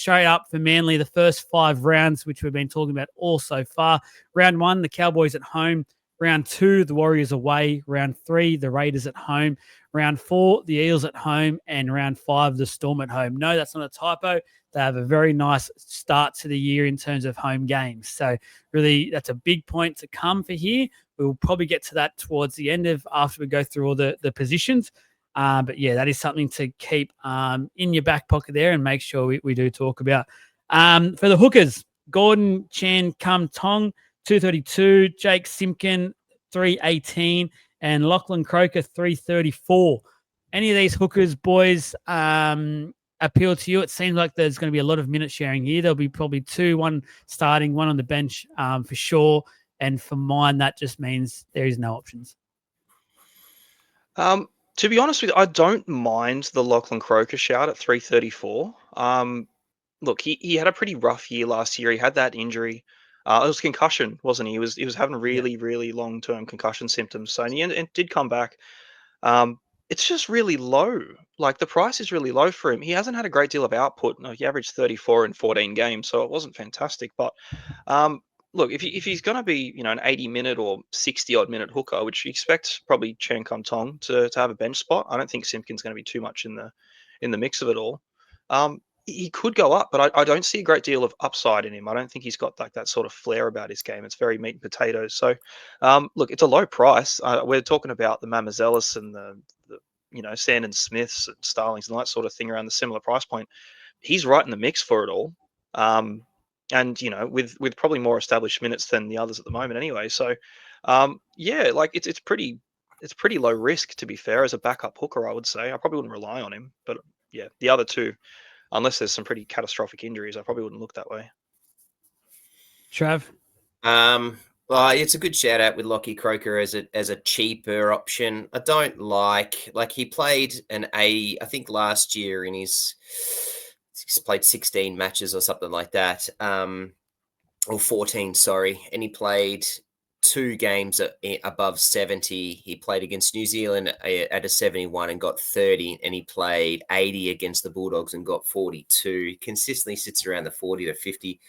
straight up for Manly, the first 5 rounds, which we've been talking about all so far. Round 1, the Cowboys at home. Round 2, the Warriors away. Round 3, the Raiders at home. Round 4, the Eels at home. And round 5, the Storm at home. No, that's not a typo. They have a very nice start to the year in terms of home games. So really, that's a big point to come for here. We'll probably get to that towards the end of after we go through all the positions. But yeah, that is something to keep in your back pocket there and make sure we do talk about. For the hookers, Gordon Chan Kum Tong, 232, Jake Simpkin, 318, and Lachlan Croker, 334. Any of these hookers, boys, appeal to you? It seems like there's going to be a lot of minute sharing here. There'll be probably 2, one starting, one on the bench for sure. And for mine, that just means there is no options. To be honest with you, I don't mind the Lachlan Croker shout at 334. Look, he had a pretty rough year last year. He had that injury. It was concussion, wasn't he? He was having really long-term concussion symptoms. So in the end, it did come back. It's just really low. Like the price is really low for him. He hasn't had a great deal of output. No, he averaged 34 in 14 games, so it wasn't fantastic. But look, if he's going to be an 80-minute or 60-odd minute hooker, which you expect probably Chen Kum Tong to have a bench spot, I don't think Simpkin's going to be too much in the mix of it all. He could go up, but I don't see a great deal of upside in him. I don't think he's got like that sort of flair about his game. It's very meat and potatoes. So, look, it's a low price. We're talking about the Mamazelis and the Sandon Smiths and Starlings and that sort of thing around the similar price point. He's right in the mix for it all. And with probably more established minutes than the others at the moment anyway. So, yeah, like it's pretty low risk, to be fair, as a backup hooker. I would say I probably wouldn't rely on him, but yeah, the other two, unless there's some pretty catastrophic injuries, I probably wouldn't look that way. Trav? Well, it's a good shout out with Lockie Croker as a cheaper option. I don't like he played I think last year he's played 16 matches or something like that, or 14, sorry, and he played 2 games above 70. He played against New Zealand at a 71 and got 30, and he played 80 against the Bulldogs and got 42. He consistently sits around the 40 to 50.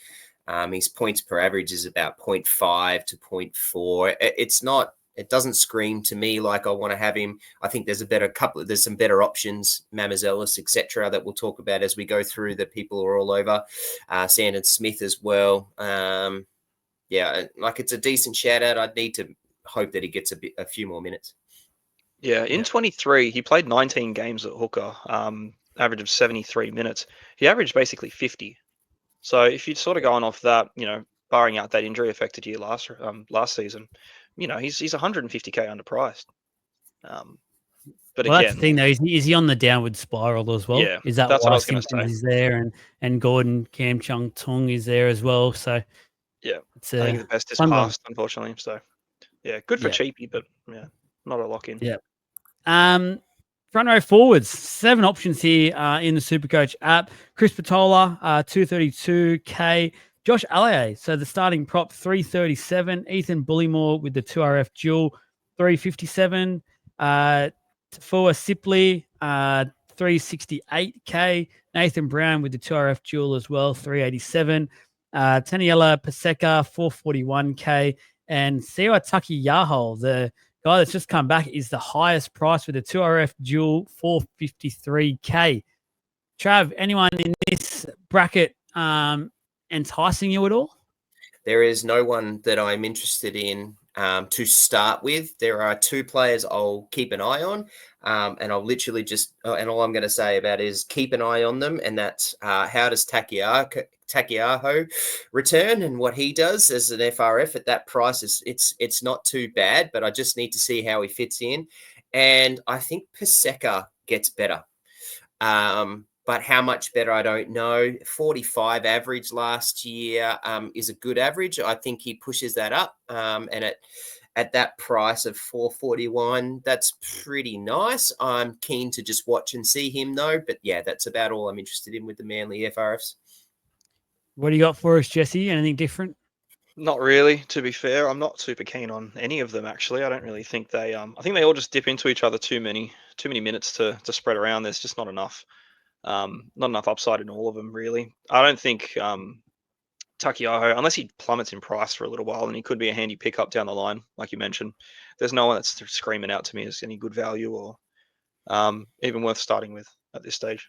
His points per average is about 0.5 to 0.4. It doesn't scream to me like I want to have him. I think there's some better options, Mamazelis, etc., that we'll talk about as we go through. The people are all over. Sandon Smith as well. Yeah, like it's a decent shout out. I'd need to hope that he gets a few more minutes. Yeah, in 23, he played 19 games at hooker, average of 73 minutes. He averaged basically 50. So if you're sort of going off that, barring out that injury affected year last season, he's 150K underpriced. But well, again, that's the thing though. Is he on the downward spiral as well? Yeah, is that that's what I why was gonna Simpkins say. is there and Gordon Cam Chung Tung is there as well? So yeah, it's I think the best is past, unfortunately. So yeah, good for cheapie, but yeah, not a lock in. Yeah. Front row forwards, 7 options here in the Supercoach app. Chris Patola, 232K. Josh Allier, so the starting prop, 337. Ethan Bullymore with the 2RF dual, 357. Tafua Sipley, 368K. Nathan Brown with the 2RF dual as well, 387. Taniela Paseka, 441K. And Siwa Taki Yahol, the guy that's just come back, is the highest price with a 2RF dual, 453K. Trav, anyone in this bracket enticing you at all? There is no one that I'm interested in to start with. There are 2 players I'll keep an eye on, and I'll literally and all I'm going to say about it is keep an eye on them, and that's how does Takiaho return and what he does as an FRF at that price. It's not too bad, but I just need to see how he fits in, and I think Paseka gets better. But how much better, I don't know. 45 average last year is a good average. I think he pushes that up. And at that price of 441, that's pretty nice. I'm keen to just watch and see him, though. But, yeah, that's about all I'm interested in with the Manly FRFs. What do you got for us, Jesse? Anything different? Not really, to be fair. I'm not super keen on any of them, actually. I don't really think they I think they all just dip into each other too many minutes to spread around. There's just not enough. Not enough upside in all of them, really. I don't think Takiaho, unless he plummets in price for a little while, and he could be a handy pickup down the line, like you mentioned. There's no one that's screaming out to me as any good value or even worth starting with at this stage.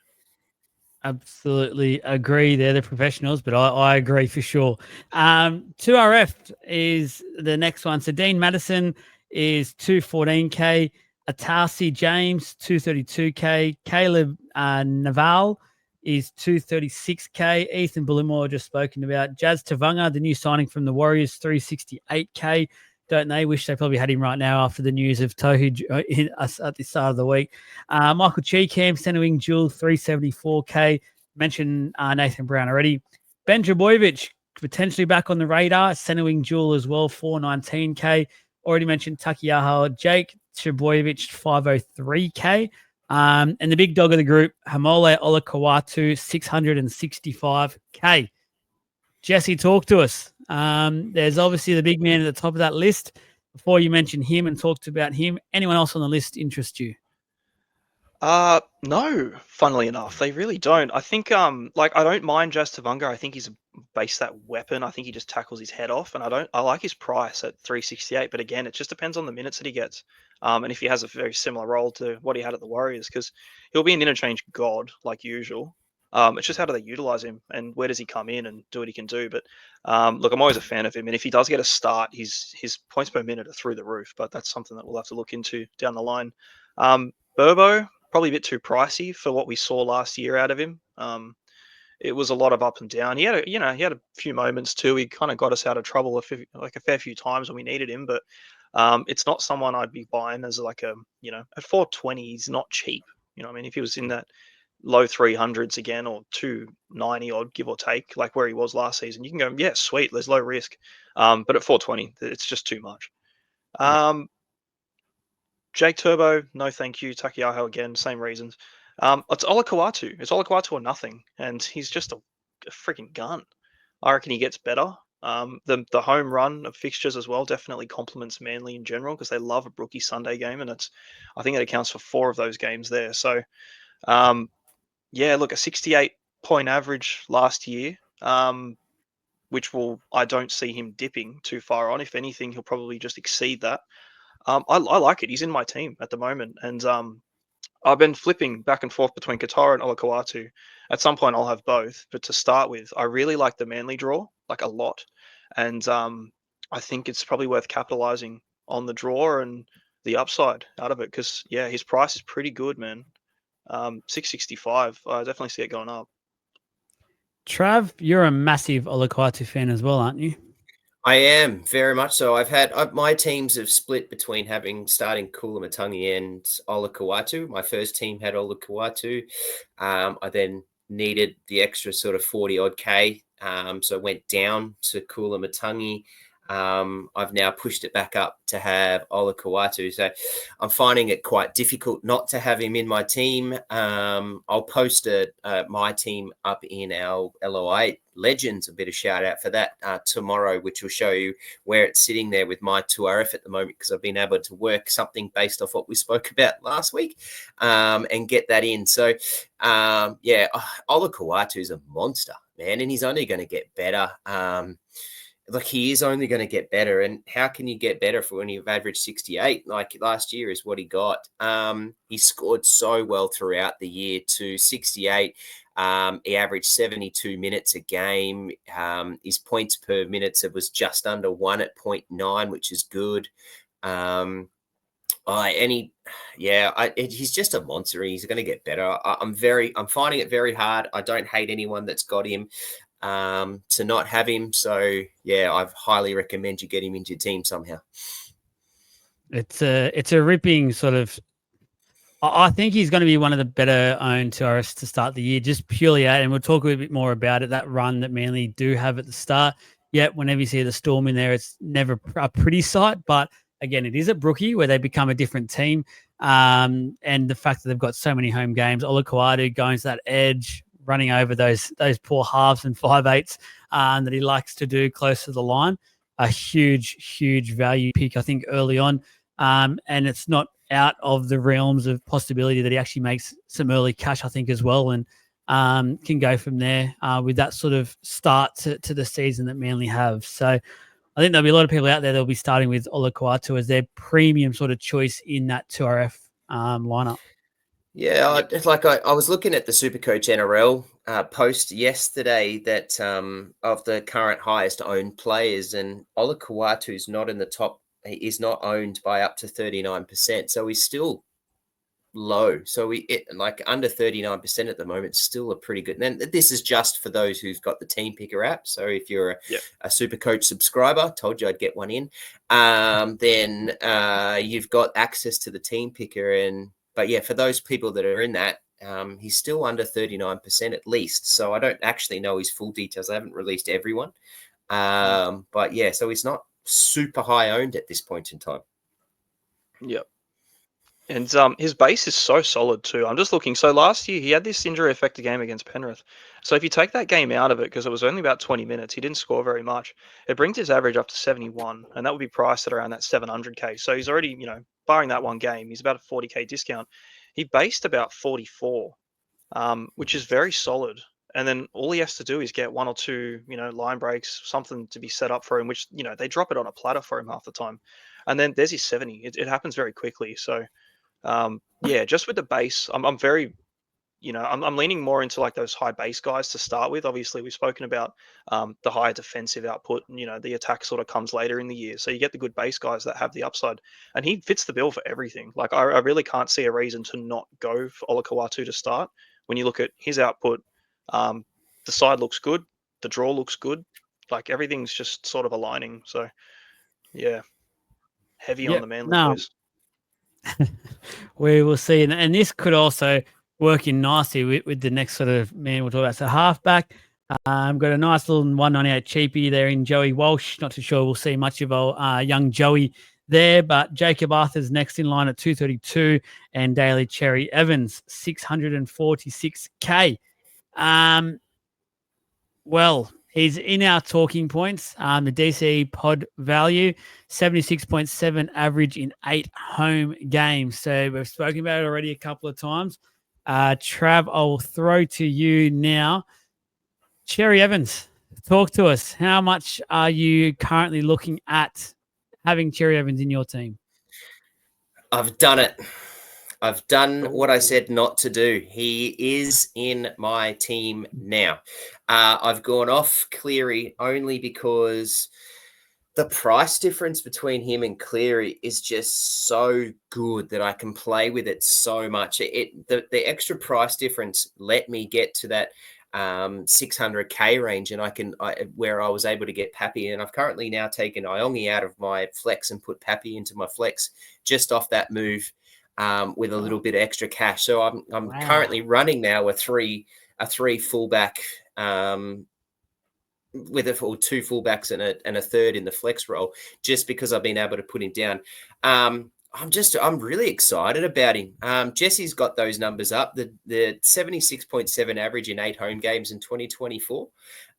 Absolutely agree. They're the professionals, but I agree for sure. 2RF is the next one. So Dean Madison is 214K. Atasi James, 232K. Caleb Naval is 236K. Ethan Bullimore, just spoken about. Jazz Tavanga, the new signing from the Warriors, 368K. Don't they wish they probably had him right now after the news of Tohu at the start of the week. Michael Cheekham, centre wing dual, 374K. Mentioned Nathan Brown already. Ben Jabojevic, potentially back on the radar. Centre wing dual as well, 419K. Already mentioned Takiyaho. Jake Jabojevic, 503K. And the big dog of the group, Hamole Olakawatu, 665K. Jesse, talk to us. There's obviously the big man at the top of that list. Before you mention him and talked about him, anyone else on the list interest you? No, funnily enough, they really don't. I think I don't mind Jazz Tavanga. I think he's a base that weapon. I think he just tackles his head off, and I like his price at 368, but again, it just depends on the minutes that he gets. And if he has a very similar role to what he had at the Warriors, because he'll be an interchange god like usual. It's just how do they utilize him and where does he come in and do what he can do. But look, I'm always a fan of him, and if he does get a start, his points per minute are through the roof. But that's something that we'll have to look into down the line. Burbo, probably a bit too pricey for what we saw last year out of him. It was a lot of up and down. He had a few moments too. He kind of got us out of trouble a fair few times when we needed him, but it's not someone I'd be buying as like at 420. He's not cheap. You know what I mean? If he was in that low 300s again or 290 odd, give or take, like where he was last season, you can go, yeah, sweet, there's low risk. But at 420, it's just too much. Jake Turbo, no thank you. Takiyaho again, same reasons. It's Olakawatu. It's Olakawatu or nothing, and he's just a freaking gun. I reckon he gets better. The home run of fixtures as well definitely complements Manly in general because they love a Brookie Sunday game, and I think it accounts for 4 of those games there. So, look, a 68-point average last year, which I don't see him dipping too far on. If anything, he'll probably just exceed that. I like it. He's in my team at the moment, and I've been flipping back and forth between Qatar and Olakawatu. At some point, I'll have both, but to start with, I really like the Manly draw, like a lot, and I think it's probably worth capitalizing on the draw and the upside out of it because his price is pretty good, man. 665. I definitely see it going up. Trav, you're a massive Olakau'atu fan as well, aren't you? I am very much so. My teams have split between starting Kulamatangi and Olakau'atu. My first team had Olakau'atu. I then needed the extra sort of 40 odd K. So went down to Kulamatangi. I've now pushed it back up to have Olakau'atu. So I'm finding it quite difficult not to have him in my team. I'll post my team up in our LOI Legends, a bit of shout out for that tomorrow, which will show you where it's sitting there with my 2RF at the moment because I've been able to work something based off what we spoke about last week and get that in. So, Olakau'atu is a monster, man, and he's only going to get better. Look, he is only going to get better. And how can you get better for when you've averaged 68? Like last year is what he got. He scored so well throughout the year to 68. He averaged 72 minutes a game. His points per minute was just under 1 at 0.9, which is good. He's just a monster. He's going to get better. I'm finding it very hard. I don't hate anyone that's got him. To not have him. So I highly recommend you get him into your team somehow. It's a ripping sort of. I think he's going to be one of the better owned tourists to start the year, just purely and we'll talk a little bit more about it. That run that Manly do have at the start. Yet whenever you see the Storm in there, it's never a pretty sight. But again, it is at Brookie where they become a different team. And the fact that they've got so many home games, Olakau'atu going to that edge, running over those poor halves and 5/8s that he likes to do close to the line. A huge value pick, I think, early on. And it's not out of the realms of possibility that he actually makes some early cash, I think, as well. And can go from there with that sort of start to the season that Manly have. So I think there'll be a lot of people out there that'll be starting with Olakau'atu as their premium sort of choice in that 2RF lineup. Yeah, I was looking at the Supercoach NRL post yesterday that of the current highest owned players, and Olakau'atu's not in the top. He is not owned by up to 39%, so he's still low. So like under 39% at the moment, still a pretty good. And this is just for those who've got the Team Picker app. So if you're a Supercoach subscriber, told you I'd get one in, then you've got access to the Team Picker. But yeah, for those people that are in that, he's still under 39% at least. So I don't actually know his full details. I haven't released everyone. But yeah, so he's not super high owned at this point in time. Yep. And his base is so solid too. I'm just looking. So last year he had this injury affected game against Penrith. So if you take that game out of it, because it was only about 20 minutes, he didn't score very much. It brings his average up to 71, and that would be priced at around that 700k. So he's already, barring that one game, he's about a 40k discount. He based about 44, which is very solid. And then all he has to do is get one or two, line breaks, something to be set up for him, which, they drop it on a platter for him half the time. And then there's his 70. It happens very quickly. So just with the base, I'm very, I'm leaning more into like those high base guys to start with. Obviously, we've spoken about the higher defensive output. The attack sort of comes later in the year, so you get the good base guys that have the upside, and he fits the bill for everything. Like I really can't see a reason to not go for Olakau'atu to start. When you look at his output, the side looks good, the draw looks good, like everything's just sort of aligning. So yeah, heavy on the Manly boys. We will see. And this could also work in nicely with the next sort of man we'll talk about. So halfback, got a nice little 198 cheapie there in Joey Walsh. Not too sure we'll see much of our young Joey there, but Jacob Arthur's next in line at 232 and Daly Cherry Evans, 646K. Well, he's in our talking points. The DC pod value, 76.7 average in 8 home games. So we've spoken about it already a couple of times. Trav, I'll throw to you now. Cherry Evans, talk to us. How much are you currently looking at having Cherry Evans in your team? I've done it. I've done what I said not to do. He is in my team now. I've gone off Cleary only because the price difference between him and Cleary is just so good that I can play with it so much. The extra price difference let me get to that 600k range, and where I was able to get Pappy, and I've currently now taken Iongi out of my flex and put Pappy into my flex just off that move. With a little bit of extra cash. So I'm currently running now a three fullback with two fullbacks and a third in the flex role, just because I've been able to put him down. I'm really excited about him. Jesse's got those numbers up, the 76.7 average in 8 home games in 2024.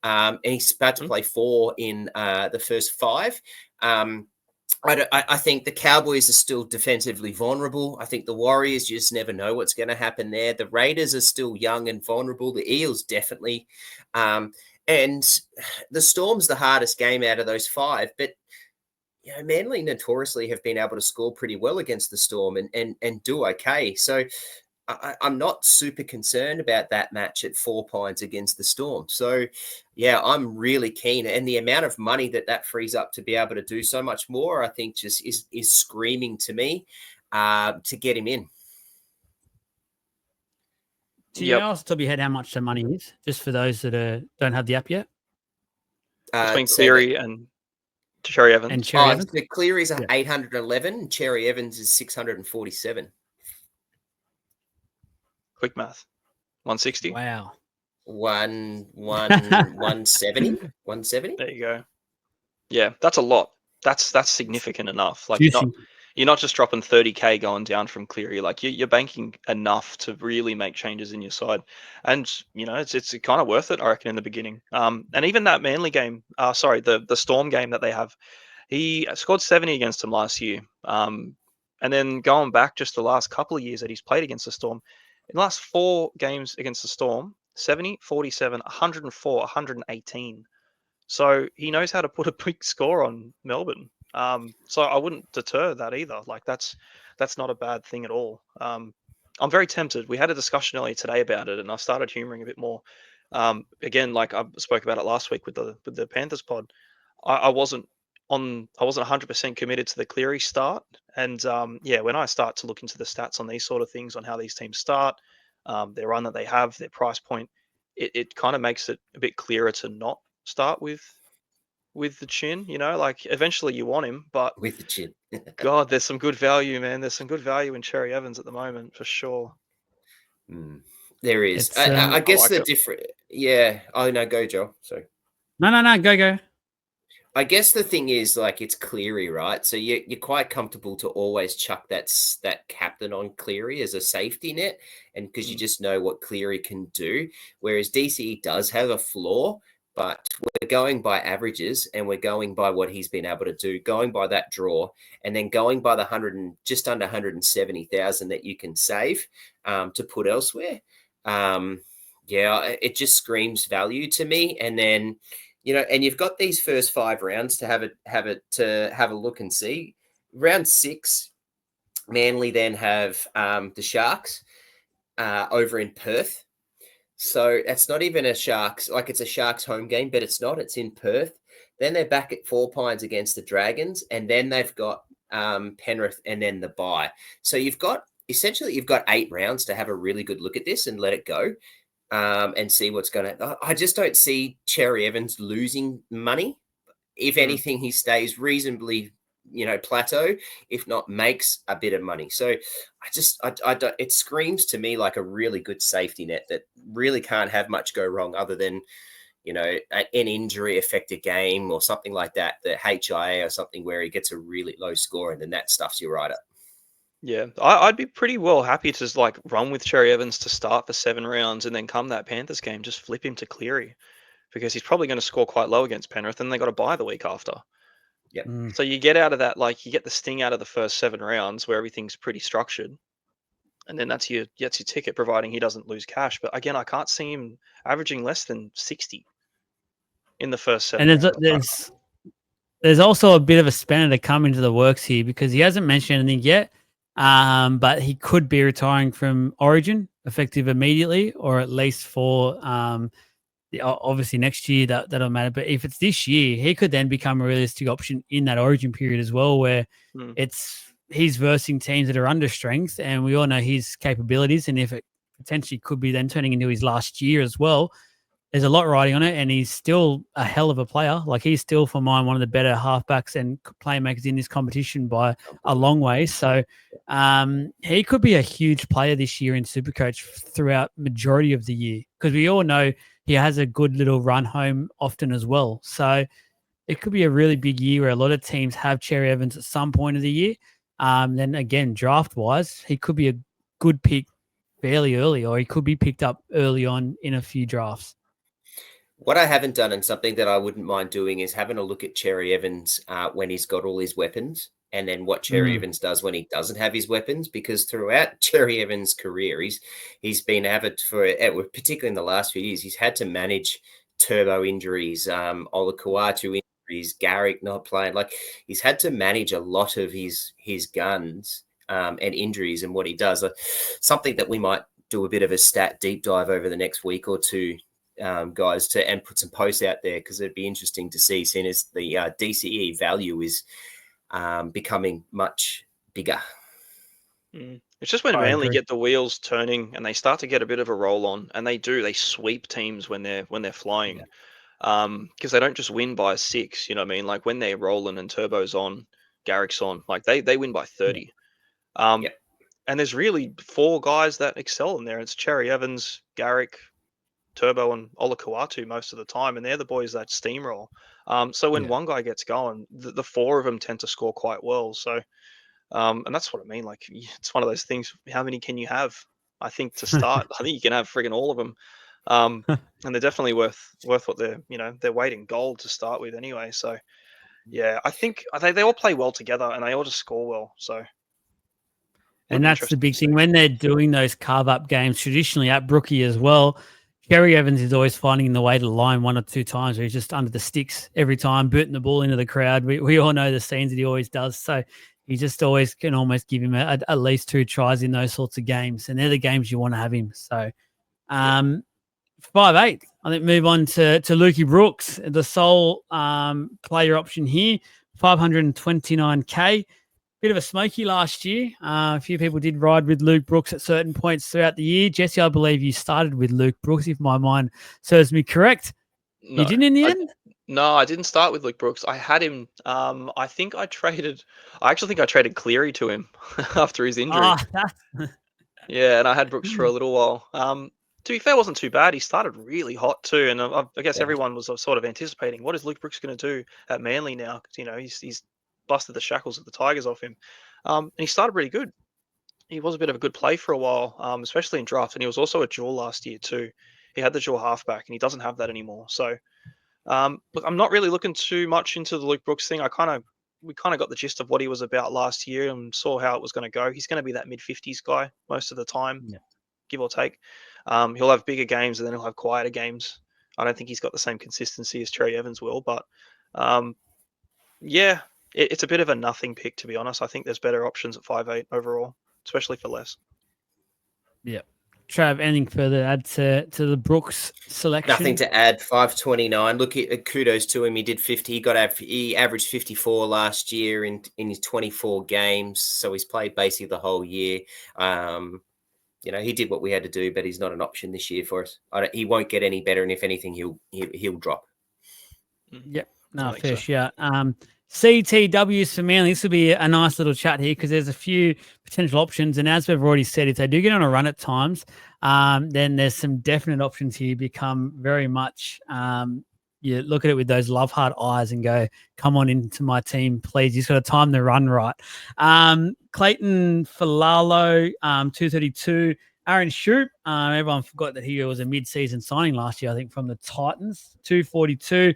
And he's about to play 4 in the first 5. I think the Cowboys are still defensively vulnerable. I think the Warriors, you just never know what's going to happen there. The Raiders are still young and vulnerable. The Eels definitely. And the Storm's the hardest game out of those 5. But, Manly notoriously have been able to score pretty well against the Storm and do okay. So I'm not super concerned about that match at 4 Pines against the Storm. So, yeah, I'm really keen. And the amount of money that frees up to be able to do so much more, I think just is screaming to me to get him in. Do you know off the top of your head how much the money is, just for those that don't have the app yet? Between Cleary and Cherry Evans. So Cleary's 811, Cherry Evans is 647. Quick math. 160. Wow. 170. 170. There you go. Yeah, that's a lot. That's significant enough. Like you're not just dropping 30k going down from Cleary. Like you're banking enough to really make changes in your side, and it's kind of worth it, I reckon, in the beginning. And even that Manly game, the Storm game that they have, he scored 70 against them last year. And then going back just the last couple of years that he's played against the Storm, in the last 4 games against the Storm, 70, 47, 104, 118. So he knows how to put a big score on Melbourne. So I wouldn't deter that either. Like that's not a bad thing at all. I'm very tempted. We had a discussion earlier today about it, and I started humoring a bit more. Again, like I spoke about it last week with the Panthers pod. I wasn't 100% committed to the Cleary start, and yeah, when I start to look into the stats on these sort of things, on how these teams start, their run that they have, their price point, it kind of makes it a bit clearer to not start with the chin. You know, like eventually you want him, but with the chin. God, there's some good value, man. There's some good value in Cherry Evans at the moment for sure. There is. It's, I guess like the it. different. Yeah. Oh no, go Joel. Sorry. No, go. I guess the thing is, like, it's Cleary, right? So you're quite comfortable to always chuck that captain on Cleary as a safety net, and because you just know what Cleary can do. Whereas DCE does have a flaw, but we're going by averages, and we're going by what he's been able to do, going by that draw, and then going by the just under 170,000 that you can save to put elsewhere. Yeah, it just screams value to me, and then. And you've got these first 5 rounds to have a look and see. Round 6, Manly then have the Sharks over in Perth. So it's not even a Sharks, like it's a Sharks home game, but it's not. It's in Perth. Then they're back at 4 Pines against the Dragons, and then they've got Penrith and then the bye. So you've got 8 rounds to have a really good look at this and let it go. And see what's going to. I just don't see Cherry Evans losing money. If anything, he stays reasonably, plateau. If not, makes a bit of money. So I don't. It screams to me like a really good safety net that really can't have much go wrong, other than an injury affect a game or something like that. The HIA or something where he gets a really low score, and then that stuffs you right up. Yeah, I'd be pretty well happy to just like run with Cherry Evans to start for 7 rounds, and then come that Panthers game, just flip him to Cleary, because he's probably going to score quite low against Penrith, and they got to buy the week after. Yep. So you get out of that, like you get the sting out of the first 7 rounds where everything's pretty structured, and then that's your ticket, providing he doesn't lose cash. But again, I can't see him averaging less than 60 in the first 7 And rounds. there's also a bit of a spanner to come into the works here, because he hasn't mentioned anything yet. But he could be retiring from Origin effective immediately, or at least for obviously next year that'll matter. But if it's this year, he could then become a realistic option in that Origin period as well, where he's versing teams that are under strength, and we all know his capabilities. And if it potentially could be then turning into his last year as well, there's a lot riding on it, and he's still a hell of a player. Like, he's still, for mine, one of the better halfbacks and playmakers in this competition by a long way. So he could be a huge player this year in Supercoach throughout majority of the year, because we all know he has a good little run home often as well. So it could be a really big year where a lot of teams have Cherry Evans at some point of the year. Then again, draft-wise, he could be a good pick fairly early, or he could be picked up early on in a few drafts. What I haven't done, and something that I wouldn't mind doing, is having a look at Cherry Evans when he's got all his weapons, and then what Cherry Evans does when he doesn't have his weapons. Because throughout Cherry Evans' career, he's been avid particularly in the last few years, he's had to manage Turbo injuries, Olakau'atu injuries, Garrick not playing. Like, he's had to manage a lot of his guns and injuries, and what he does. Something that we might do a bit of a stat deep dive over the next week or two, guys, and put some posts out there, because it'd be interesting to see, seeing as the DCE value is becoming much bigger. It's just when Manly get the wheels turning and they start to get a bit of a roll on, and they sweep teams when they're flying, because they don't just win by 6. You know what I mean? Like, when they're rolling and Turbo's on, Garrick's on, like they win by 30. And there's really 4 guys that excel in there. It's Cherry Evans, Garrick, Turbo, and Olakau'atu most of the time, and they're the boys that steamroll. So when one guy gets going, the 4 of them tend to score quite well. So, and that's what I mean. Like, it's one of those things. How many can you have? I think to start, I think you can have friggin' all of them, and they're definitely worth what they're weight in gold to start with anyway. So, yeah, I think they all play well together, and they all just score well. So. And that's the big thing when they're doing those carve-up games, traditionally at Brookie as well. Kerry Evans is always finding the way to the line one or two times where he's just under the sticks every time, booting the ball into the crowd. We all know the scenes that he always does. So he just always can almost give him at least 2 tries in those sorts of games. And they're the games you want to have him. So 5'8". I think move on to Lukey Brooks, the sole player option here, 529K. Bit of a smoky last year. A few people did ride with Luke Brooks at certain points throughout the year. Jesse, I believe you started with Luke Brooks, if my mind serves me correct. No, You didn't in the end? No, I didn't start with Luke Brooks. I had him. I actually think I traded Cleary to him after his injury. Yeah, and I had Brooks for a little while. To be fair, wasn't too bad. He started really hot too, and I guess everyone was sort of anticipating what is Luke Brooks going to do at Manly now? Because he's busted the shackles of the Tigers off him, and he started really good. He was a bit of a good play for a while, especially in draft, and he was also a dual last year too. He had the dual halfback, and he doesn't have that anymore. So, look, I'm not really looking too much into the Luke Brooks thing. We kind of got the gist of what he was about last year and saw how it was going to go. He's going to be that mid-50s guy most of the time, give or take. He'll have bigger games and then he'll have quieter games. I don't think he's got the same consistency as Cherry Evans will, but it's a bit of a nothing pick, to be honest. I think there's better options at 5'8" overall, especially for less. Yeah. Trav, anything further to add to the Brooks selection? Nothing to add. 529. Look, kudos to him. He did 50. He averaged 54 last year in his 24 games. So he's played basically the whole year. He did what we had to do, but he's not an option this year for us. He won't get any better, and if anything, he'll drop. Yep. No, fair shout. CTWs for Manly. This will be a nice little chat here because there's a few potential options. And as we've already said, if they do get on a run at times, then there's some definite options here become very much you look at it with those love heart eyes and go, come on into my team, please. He's got to time the run right. Clayton Falalo, 232. Aaron Shoup, everyone forgot that he was a mid-season signing last year, I think, from the Titans, 242.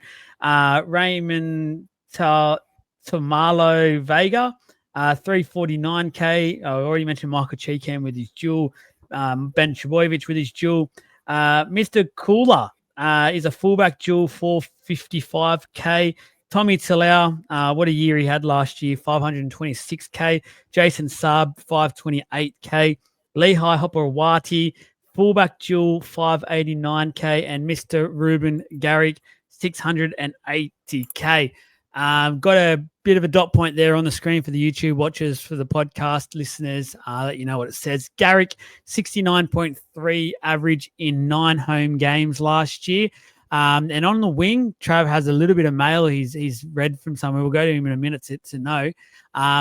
Raymond Tomalo Vega, 349K. I already mentioned Michael Cheekham with his dual, Ben Trebojevic with his dual. Mr. Cooler is a fullback dual, 455K. Tommy Talau, what a year he had last year, 526K. Jason Saab, 528K. Lehigh Hopperwati, fullback dual, 589K. And Mr. Ruben Garrick, 680K. Got a bit of a dot point there on the screen for the YouTube watchers, for the podcast listeners. Let you know what it says. Garrick, 69.3 average in 9 home games last year. And on the wing, Trav has a little bit of mail. He's read from somewhere. We'll go to him in a minute to know.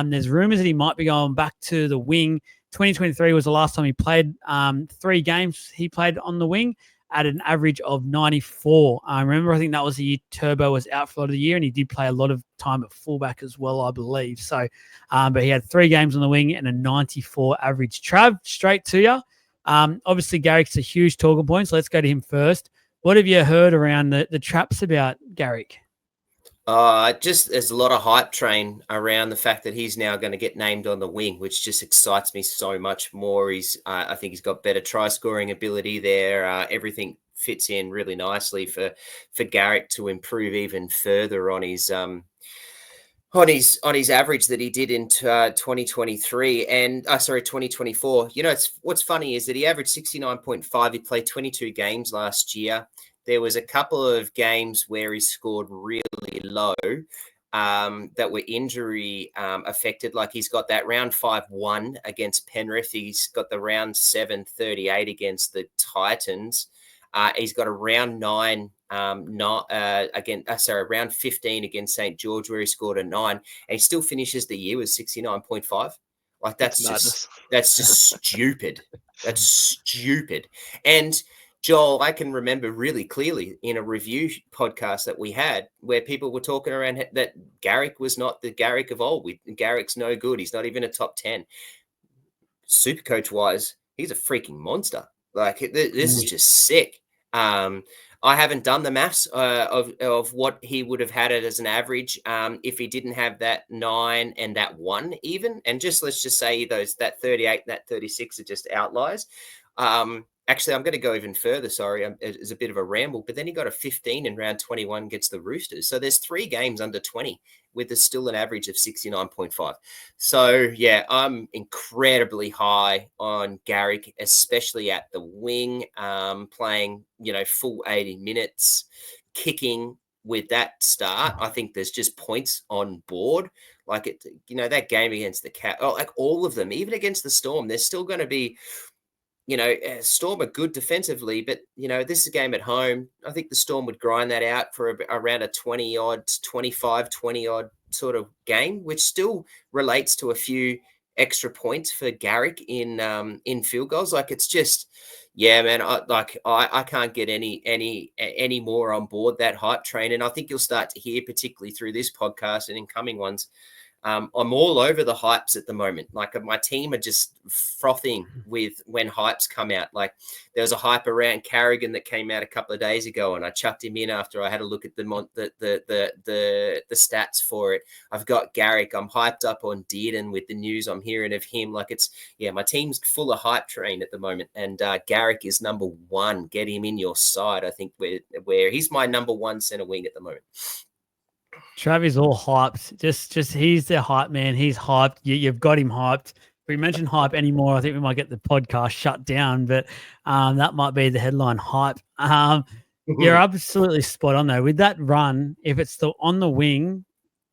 There's rumors that he might be going back to the wing. 2023 was the last time he played. 3 games he played on the wing at an average of 94. Remember, I think that was the year Turbo was out for a lot of the year, and he did play a lot of time at fullback as well, I believe. So, but he had 3 games on the wing and a 94 average. Trav, straight to you. Obviously, Garrick's a huge talking point, so let's go to him first. What have you heard around the traps about Garrick? Just there's a lot of hype train around the fact that he's now going to get named on the wing, which just excites me so much more. I think he's got better try scoring ability there. Everything fits in really nicely for Garrick to improve even further on his average that he did in 2023 and 2024. What's funny is that he averaged 69.5. He played 22 games last year. There was a couple of games where he scored really low that were injury affected. Like he's got that round 5-1 against Penrith. He's got the round 7-38 against the Titans. He's got a round 9 round 15 against St. George where he scored a 9, and he still finishes the year with 69.5. Like that's just stupid. That's stupid. And Joel, I can remember really clearly in a review podcast that we had where people were talking around that Garrick was not the Garrick of old. Garrick's no good. He's not even a top 10. Supercoach wise, he's a freaking monster. Like this is just sick. I haven't done the maths of what he would have had it as an average if he didn't have that 9 and that 1 even. And let's just say that 38 and that 36 are just outliers. actually, I'm going to go even further. Sorry, it's a bit of a ramble, but then he got a 15 in round 21 against the Roosters. So there's 3 games under 20 with still an average of 69.5. So yeah, I'm incredibly high on Garrick, especially at the wing, playing, full 80 minutes, kicking with that start. I think there's just points on board. Like that game against the Cat, like all of them, even against the Storm, there's still going to be, Storm are good defensively, but, this is a game at home. I think the Storm would grind that out for around a 20-odd, 25, 20-odd sort of game, which still relates to a few extra points for Garrick in field goals. Like, it's just, yeah, man, I can't get any more on board that hype train. And I think you'll start to hear, particularly through this podcast and in coming ones, I'm all over the hypes at the moment. Like, my team are just frothing with when hypes come out. Like, there was a hype around Carrigan that came out a couple of days ago, and I chucked him in after I had a look at the stats for it. I've got Garrick. I'm hyped up on Dearden with the news I'm hearing of him. Like, my team's full of hype train at the moment, and Garrick is number 1. Get him in your side. I think where he's my number 1 center wing at the moment. Travis all hyped. Just he's the hype man. He's hyped. You've got him hyped. If we mention hype anymore, I think we might get the podcast shut down. But that might be the headline hype. You're absolutely spot on though. With that run, if it's on the wing,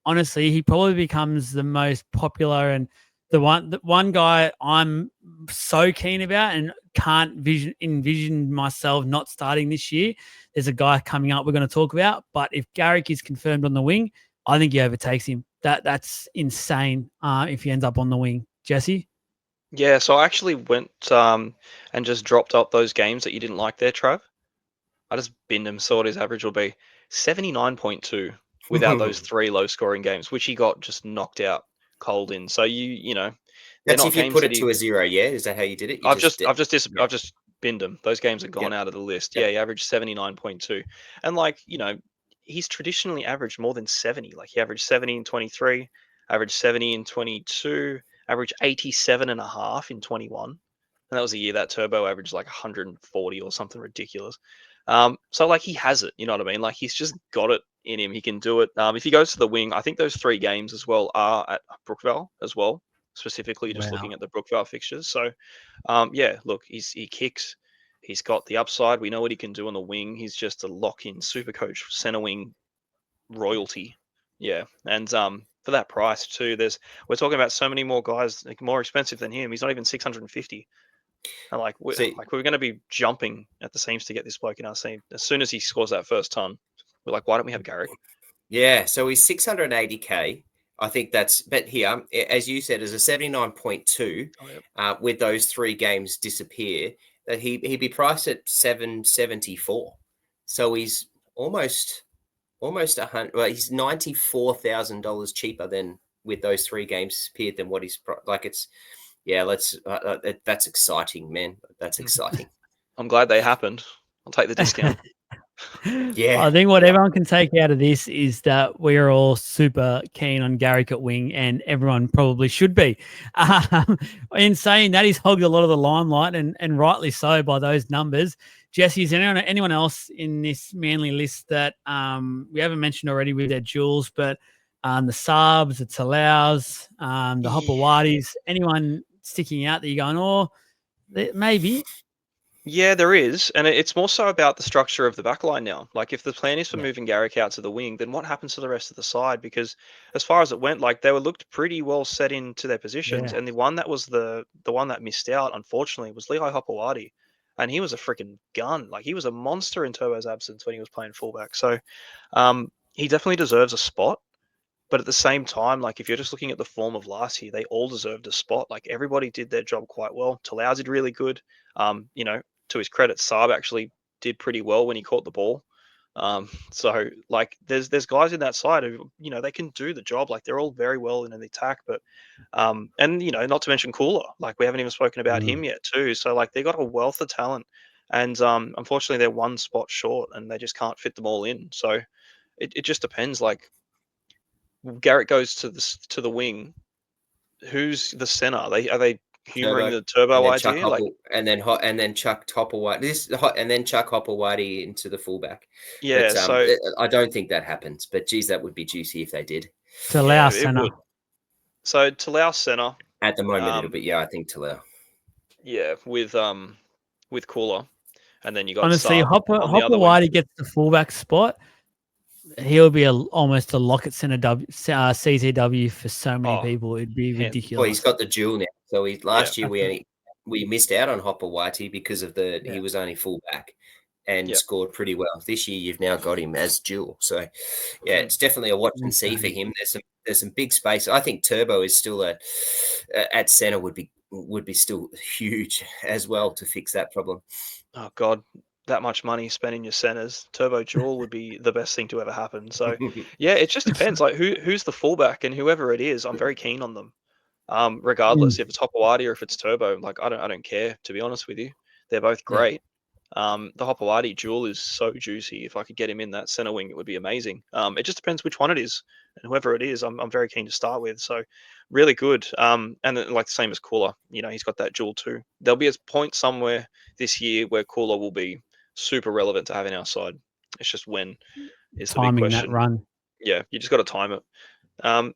honestly, he probably becomes the most popular and the one guy I'm so keen about and can't envision myself not starting this year. There's a guy coming up we're going to talk about, but if Garrick is confirmed on the wing, I think he overtakes him. That's insane if he ends up on the wing. Jesse? Yeah, so I actually went and just dropped up those games that you didn't like there, Trav. I just binned him, saw what his average will be. 79.2 without those 3 low-scoring games, which he got just knocked out cold in. So they're That's not if you games put that it to a 0, yeah? Is that how you did it? I've just binned him. Those games are gone Yep. out of the list. Yep. Yeah, he averaged 79.2. And he's traditionally averaged more than 70. Like, he averaged 70 in 23, averaged 70 in 22, averaged 87.5 in 21. And that was a year that Turbo averaged like 140 or something ridiculous. So he has it, you know what I mean? Like, he's just got it in him. He can do it. If he goes to the wing, I think those 3 games as well are at Brookvale as well, specifically just looking at the Brookvale fixtures. So, look, he kicks. He's got the upside. We know what he can do on the wing. He's just a lock-in Supercoach center wing royalty. Yeah, and for that price too, we're talking about so many more guys more expensive than him. He's not even 650. And we're going to be jumping at the seams to get this bloke in our team as soon as he scores that first ton. We're like, why don't we have Garrick? Yeah, so he's 680K. I think but here, as you said, as a 79.2, with those 3 games disappear, that he'd be priced at 774. So he's almost 100. Well, he's $94,000 cheaper than with those 3 games disappeared than what he's it's. Yeah, that's exciting, man. That's exciting. I'm glad they happened. I'll take the discount. Yeah, I think what everyone can take out of this is that we're all super keen on Garrick at wing, and everyone probably should be. In saying that, he's hogged a lot of the limelight, and rightly so by those numbers. Jesse, is there anyone else in this Manly list that we haven't mentioned already with their duels, but the Saabs, the Talaus, the Hopowatis, anyone sticking out that you're going, maybe? Yeah, there is. And it's more so about the structure of the backline now. Like, if the plan is for moving Garrick out to the wing, then what happens to the rest of the side? Because as far as it went, they were looked pretty well set into their positions. Yeah. And the one that was the one that missed out, unfortunately, was Lehigh Hopewadi. And he was a freaking gun. Like, he was a monster in Turbo's absence when he was playing fullback. So he definitely deserves a spot. But at the same time, if you're just looking at the form of last year, they all deserved a spot. Like, everybody did their job quite well. Talau did really good. To his credit, Saab actually did pretty well when he caught the ball. So there's guys in that side who, they can do the job. Like, they're all very well in the attack, but and not to mention Cooler. Like, we haven't even spoken about him yet too. So they got a wealth of talent, and unfortunately they're one spot short, and they just can't fit them all in. So it just depends. Like, Garrett goes to the wing. Who's the center? Are they humouring the Turbo and then chuck idea. Like, and then chuck Hopper and then chuck Hopper Whitey into the fullback. yeah, But so I don't think that happens. But geez, that would be juicy if they did. To yeah, allow it centre. would. So Talau centre, At the moment, it'll be I think Talau. yeah, with Cooler, and then you got Honestly, Saab Hopper on the other wing. Whitey gets the fullback spot. He'll be almost a lock at centre CTW for so many Oh, people. It'd be hands- ridiculous. Well, he's got the dual now. So last year that's we missed out on Hopper Whitey because of he was only fullback and scored pretty well. This year you've now got him as dual. So yeah, it's definitely a watch and see for him. There's some big space. I think Turbo is still at centre would be still huge as well to fix that problem. Oh God, that much money spent in your centers, Turbo Dual would be the best thing to ever happen. So yeah, it just depends. Like who's the fullback, and whoever it is, I'm very keen on them. Regardless if it's Hopewadi or if it's Turbo, like I don't care, to be honest with you. They're both great. The Hopewadi duel is so juicy. If I could get him in that center wing, it would be amazing. It just depends which one it is, and whoever it is, I'm very keen to start with. So really good. And then, like the same as Cooler, he's got that duel too. There'll be a point somewhere this year where Cooler will be super relevant to have in our side. It's just when is the big timing question. that run. Yeah, you just got to time it.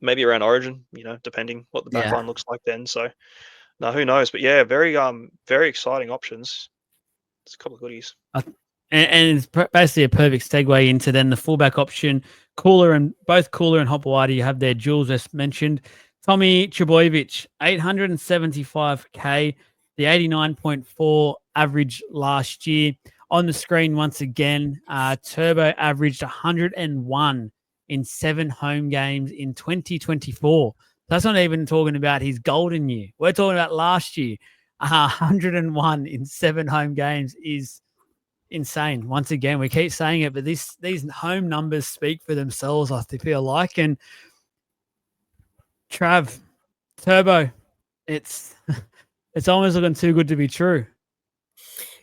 Maybe around Origin, depending what the back Yeah. line looks like then. So no, who knows? But yeah, very exciting options. It's a couple of goodies. And it's basically a perfect segue into then the fullback option. Cooler and Hopewadi have their duels as mentioned. Tommy Trbojevic, 875k, the 89.4 average last year. On the screen once again, Turbo averaged 101 in 7 home games in 2024. That's not even talking about his golden year. We're talking about last year. 101 in 7 home games is insane. Once again, we keep saying it, but these home numbers speak for themselves, I feel like. And Trav, Turbo, it's almost looking too good to be true.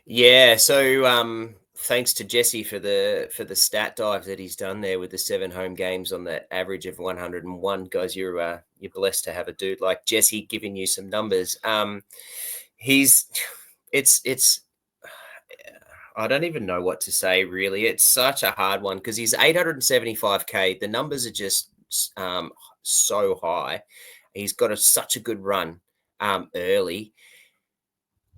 Yeah, so thanks to Jesse for the stat dive that he's done there with the 7 home games on that average of 101. Guys, you're blessed to have a dude like Jesse giving you some numbers. It's I don't even know what to say, really. It's such a hard one because he's 875k. The numbers are just so high. He's got such a good run early.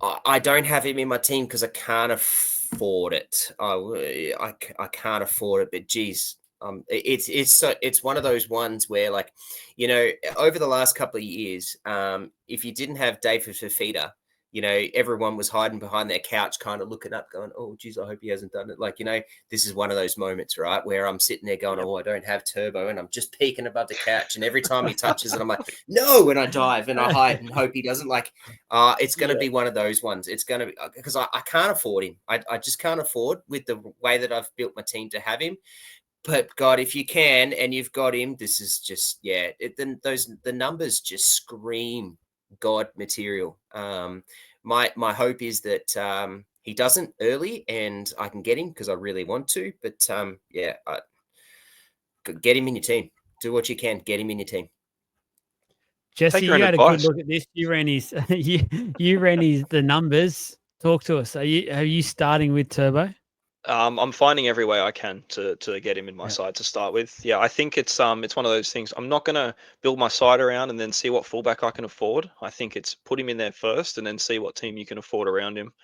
I don't have him in my team because I can't afford it. I can't afford it. But geez, it's one of those ones where, like, over the last couple of years, if you didn't have David Fafita, everyone was hiding behind their couch, kind of looking up, going, "Oh, geez, I hope he hasn't done it." Like, this is one of those moments, right, where I'm sitting there going, "Oh, I don't have Turbo," and I'm just peeking above the couch, and every time he touches it, I'm like, "No!" and I dive and I hide and hope he doesn't. Like, it's going to be one of those ones. It's going to be because I can't afford him. I just can't afford with the way that I've built my team to have him. But God, if you can and you've got him, this is just the numbers just scream God material. My hope is that he doesn't early and I can get him because I really want to. But get him in your team. Do what you can. Get him in your team. Jesse, you had a good look at this. You ran the numbers. Talk to us. Are you starting with Turbo? I'm finding every way I can to get him in my side to start with. Yeah, I think it's one of those things. I'm not gonna build my side around and then see what fullback I can afford. I think it's put him in there first and then see what team you can afford around him.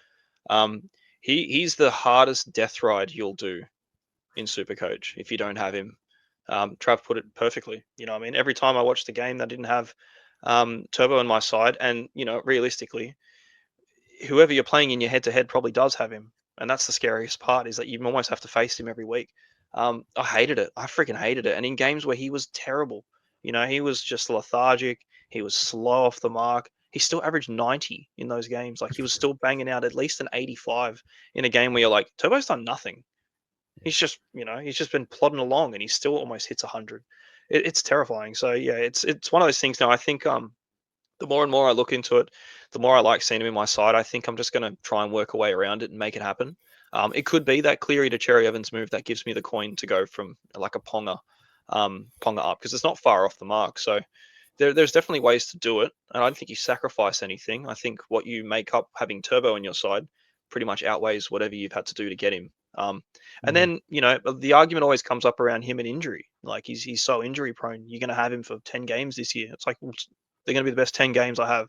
He's the hardest death ride you'll do in Supercoach if you don't have him. Trav put it perfectly. I mean, every time I watched the game, I didn't have Turbo on my side, and realistically, whoever you're playing in your head-to-head probably does have him. And that's the scariest part, is that you almost have to face him every week. I hated it. I freaking hated it. And in games where he was terrible, he was just lethargic. He was slow off the mark. He still averaged 90 in those games. Like, he was still banging out at least an 85 in a game where you're like, Turbo's done nothing. He's just been plodding along and he still almost hits 100. It's terrifying. So yeah, it's one of those things now. I think the more and more I look into it, the more I like seeing him in my side. I think I'm just going to try and work a way around it and make it happen. It could be that Cleary to Cherry Evans move that gives me the coin to go from like a Ponga up, because it's not far off the mark. So there's definitely ways to do it, and I don't think you sacrifice anything. I think what you make up having Turbo on your side pretty much outweighs whatever you've had to do to get him. And then the argument always comes up around him and injury. Like he's so injury prone. You're going to have him for 10 games this year. It's like, well, they're going to be the best 10 games I have,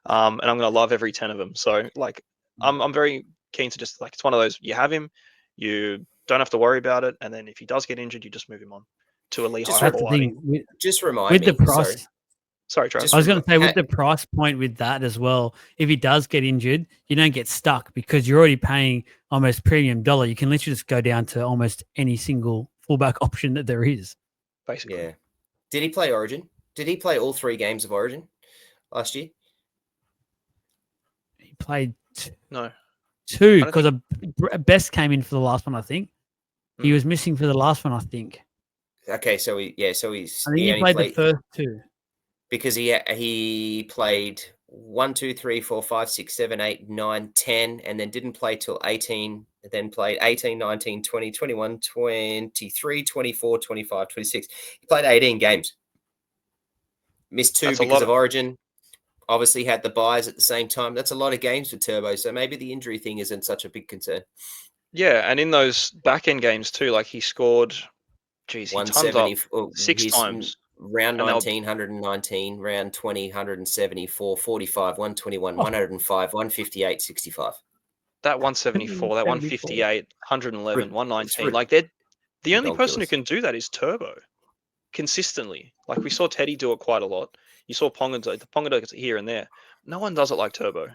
and I'm going to love every 10 of them. So like I'm very keen to just like, it's one of those, you have him, you don't have to worry about it, and then if he does get injured, you just move him on to a Just Lehigh That's the Hawaii. thing. Just remind With me. the price, Sorry. Sorry, Travis. I was going to say, with the price point with that as well, if he does get injured, you don't get stuck because you're already paying almost premium dollar. You can literally just go down to almost any single fullback option that there is. Basically. Yeah. Did he play Origin? Did he play all 3 games of Origin last year? He played No. 2 because Best came in for the last one, I think. He Mm. was missing for the last one, I think. Okay, so he's. I think he played the first 2. Because he played 1, 2, 3, 4, 5, 6, 7, 8, 9, 10, and then didn't play till 18, then played 18, 19, 20, 21, 23, 24, 25, 26. He played 18 games. Missed 2 because of Origin. Obviously had the buys at the same time. That's a lot of games for Turbo, so maybe the injury thing isn't such a big concern. Yeah, and in those back-end games too, like he scored, he tons up 6 times. Round 19, 119, round 20, 174, 45, 121, 105, 158, 65. That 174, that 158, 111, 119. Like the only person who can do that is Turbo consistently. Like we saw Teddy do it quite a lot. You saw Ponga do it here and there. No one does it like Turbo.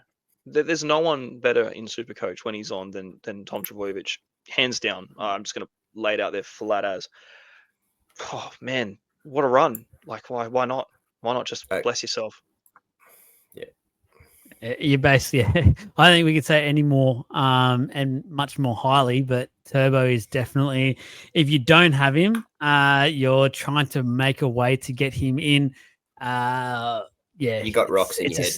There's no one better in Supercoach when he's on than Tom Trbojevic, hands down. I'm just going to lay it out there flat as. Oh man, what a run! Like why not? Why not just bless yourself? Yeah, you basically. I don't think we could say it any more and much more highly. But Turbo is definitely. If you don't have him, you're trying to make a way to get him in. Yeah, you got rocks in your head.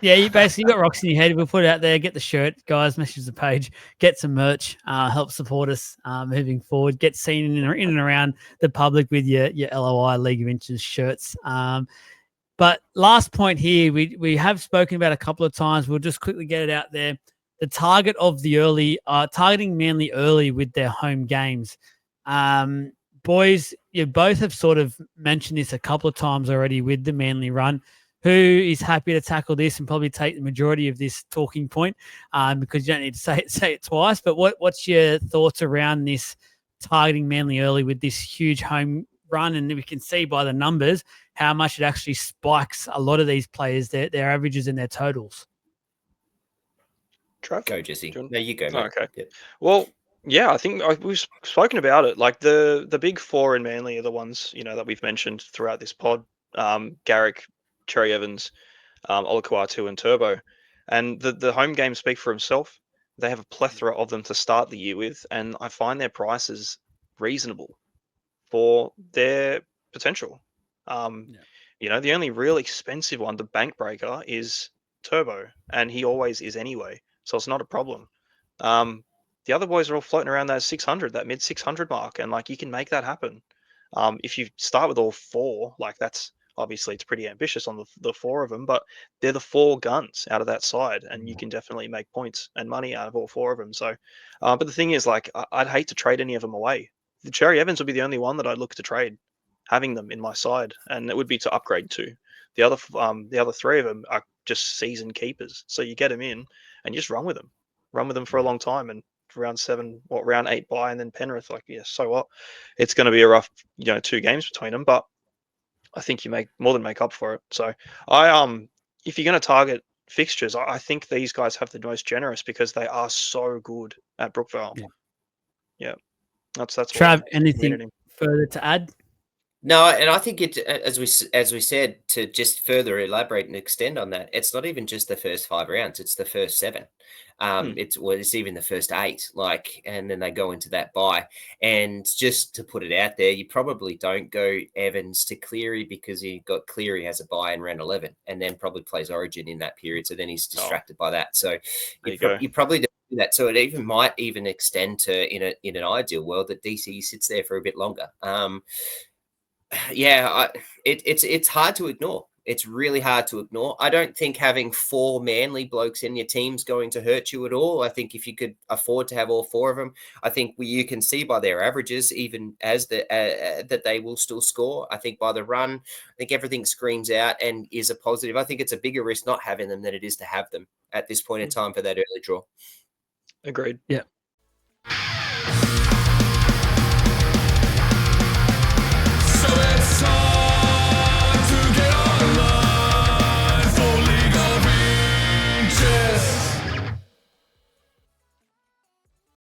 Yeah, you basically got rocks in your head. We'll put it out there. Get the shirt, guys. Message the page. Get some merch. Help support us moving forward. Get seen in and around the public with your LOI League of Inches shirts. But last point here, we have spoken about a couple of times. We'll just quickly get it out there. The target of the early, targeting Manly early with their home games. Boys, you both have sort of mentioned this a couple of times already with the Manly run. Who is happy to tackle this and probably take the majority of this talking point because you don't need to say it twice. But what's your thoughts around this targeting Manly early with this huge home run? And we can see by the numbers how much it actually spikes a lot of these players, their averages and their totals. Trav? Go, Jesse. No, you go, mate. Okay. Yep. Well, yeah, I think we've spoken about it. Like the big 4 in Manly are the ones, that we've mentioned throughout this pod. Garrick, Cherry Evans, Olakuatu and Turbo. And the home games speak for himself. They have a plethora of them to start the year with, and I find their prices reasonable for their potential. The only real expensive one, the bank breaker, is Turbo, and he always is anyway, so it's not a problem. The other boys are all floating around that 600, that mid 600 mark, and like you can make that happen. If you start with all 4, like that's obviously it's pretty ambitious on the 4 of them, but they're the 4 guns out of that side, and you can definitely make points and money out of all 4 of them. So, but the thing is, like, I'd hate to trade any of them away. The Cherry Evans would be the only one that I'd look to trade, having them in my side, and it would be to upgrade to. The other 3 of them are just seasoned keepers, so you get them in and you just run with them for a long time. And round 8 bye, and then Penrith, like, yeah, so what? It's going to be a rough, 2 games between them, but I think you make more than make up for it. So if you're going to target fixtures, I think these guys have the most generous because they are so good at Brookvale. Yeah. That's Trav, anything further to add? No, and I think it, as we said, to just further elaborate and extend on that, it's not even just the first 5 rounds; it's the first 7. It's even the first 8, and then they go into that bye. And just to put it out there, you probably don't go Evans to Cleary because you got Cleary has a bye in round 11, and then probably plays Origin in that period, so then he's distracted by that. So you probably don't do that. So it might even extend to in an ideal world that DC sits there for a bit longer. Yeah, it's hard to ignore. It's really hard to ignore. I don't think having 4 Manly blokes in your team's going to hurt you at all. I think if you could afford to have all 4 of them, I think you can see by their averages, even as that they will still score. I think by the run, I think everything screams out and is a positive. I think it's a bigger risk not having them than it is to have them at this point in time for that early draw. Agreed. Yeah.